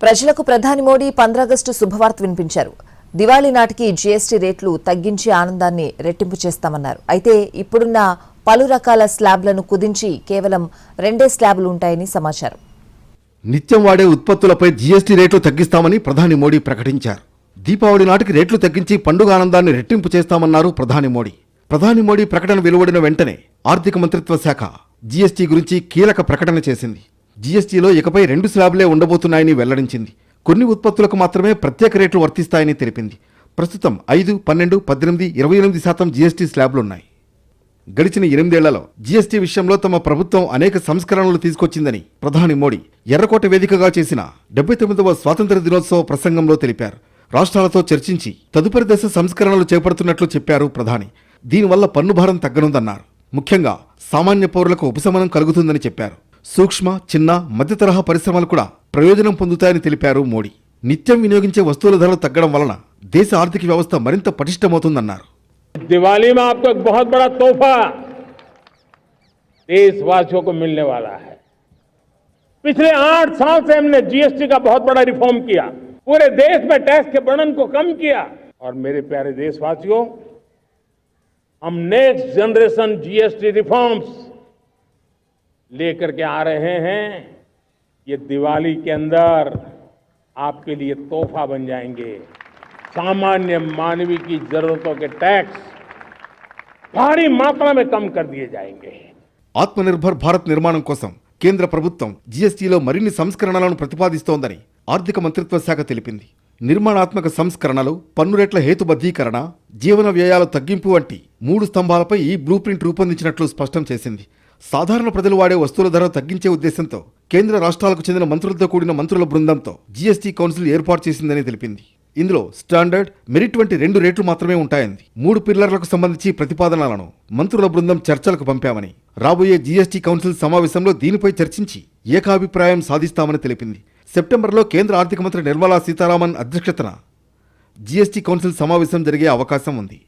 ప్రజలకు ప్రధాని మోడీ 15 ఆగస్టు శుభవార్త వినిపించారు. దివాళీ నాటికి జీఎస్టీ రేట్లు తగ్గించి ఆనందాన్ని రెట్టింపు చేస్తామన్నారు. అయితే ఇప్పుడున్న పలు రకాల స్లాబ్లను కుదించి కేవలం 2 స్లాబ్లు ఉంటాయని సమాచారం. నిత్యం వాడే ఉత్పత్తులపై జీఎస్టీ రేట్లు తగ్గిస్తామని ప్రధాని మోడీ ప్రకటించారు. దీపావళి నాటికి రేట్లు తగ్గించి పండుగ ఆనందాన్ని రెట్టింపు చేస్తామన్నారు ప్రధాని మోడీ. ప్రధాని మోడీ ప్రకటన వెలువడిన వెంటనే ఆర్థిక మంత్రిత్వ శాఖ జీఎస్టీ గురించి కీలక ప్రకటన చేసింది. జీఎస్టీలో ఇకపై 2 స్లాబ్లే ఉండబోతున్నాయని వెల్లడించింది. కొన్ని ఉత్పత్తులకు మాత్రమే ప్రత్యేక రేట్లు వర్తిస్తాయని తెలిపింది. ప్రస్తుతం 5, 12, 18, 28% జీఎస్టీ స్లాబ్లున్నాయి. గడిచిన 8 ఏళ్లలో జీఎస్టీ విషయంలో తమ ప్రభుత్వం అనేక సంస్కరణలు తీసుకొచ్చిందని ప్రధాని మోడీ ఎర్రకోట వేదికగా చేసిన 79వ స్వాతంత్ర్య దినోత్సవ ప్రసంగంలో తెలిపారు. రాష్ట్రాలతో చర్చించి తదుపరి దశ సంస్కరణలు చేపడుతున్నట్లు చెప్పారు ప్రధాని. దీనివల్ల పన్ను భారం తగ్గనుందన్నారు. ముఖ్యంగా సామాన్య పౌరులకు ఉపశమనం కలుగుతుందని చెప్పారు. సూక్ష్మ, చిన్న, మధ్య తరహా పరిశ్రమలు కూడా ప్రయోజనం పొందుతాయని తెలిపారు మోడీ. నిత్యం వినియోగించే వస్తువుల ధరలు తగ్గడం వలన దేశ ఆర్థిక వ్యవస్థ మరింత పటిష్టమవుతుందన్నారు. दिवाली में आपको एक बहुत बड़ा तोहफा देशवासियों को मिलने वाला है। पिछले 8 साल से हमने जीएसटी का बहुत बड़ा रिफॉर्म किया, पूरे देश में टैक्स के बर्डन को कम किया। और मेरे प्यारे देशवासियों, हम नेक्स्ट जनरेशन जीएसटी रिफॉर्म्स लेकर के आ रहे हैं। ये दिवाली के अंदर आपके लिए तोहफा बन जाएंगे। सामान्य मानवीय की जरूरतों के टैक्स भारी मात्रा में कम कर दिए जाएंगे. ఆత్మనిర్భర్ భారత్ నిర్మాణం కోసం కేంద్ర ప్రభుత్వం జీఎస్టీలో మరిన్ని సంస్కరణలను ప్రతిపాదిస్తోందని ఆర్థిక మంత్రిత్వ శాఖ తెలిపింది. నిర్మాణాత్మక సంస్కరణలు, పన్ను రేట్ల హేతుబద్ధీకరణ, జీవన వ్యయాల తగ్గింపు వంటి 3 స్తంభాలపై ఈ బ్లూ ప్రింట్ రూపొందించినట్లు స్పష్టం చేసింది. సాధారణ ప్రజలు వాడే వస్తువుల ధర తగ్గించే ఉద్దేశంతో కేంద్ర రాష్ట్రాలకు చెందిన మంత్రులతో కూడిన మంత్రుల బృందంతో జీఎస్టీ కౌన్సిల్ ఏర్పాటు చేసిందని తెలిపింది. ఇందులో స్టాండర్డ్, మెరిట్ వంటి 2 రేట్లు మాత్రమే ఉంటాయంది. 3 పిల్లర్లకు సంబంధించి ప్రతిపాదనలను మంత్రుల బృందం చర్చలకు పంపామని, రాబోయే జీఎస్టీ కౌన్సిల్ సమావేశంలో దీనిపై చర్చించి ఏకాభిప్రాయం సాధిస్తామని తెలిపింది. సెప్టెంబర్లో కేంద్ర ఆర్థిక మంత్రి నిర్మలా సీతారామన్ అధ్యక్షతన జీఎస్టీ కౌన్సిల్ సమావేశం జరిగే అవకాశం ఉంది.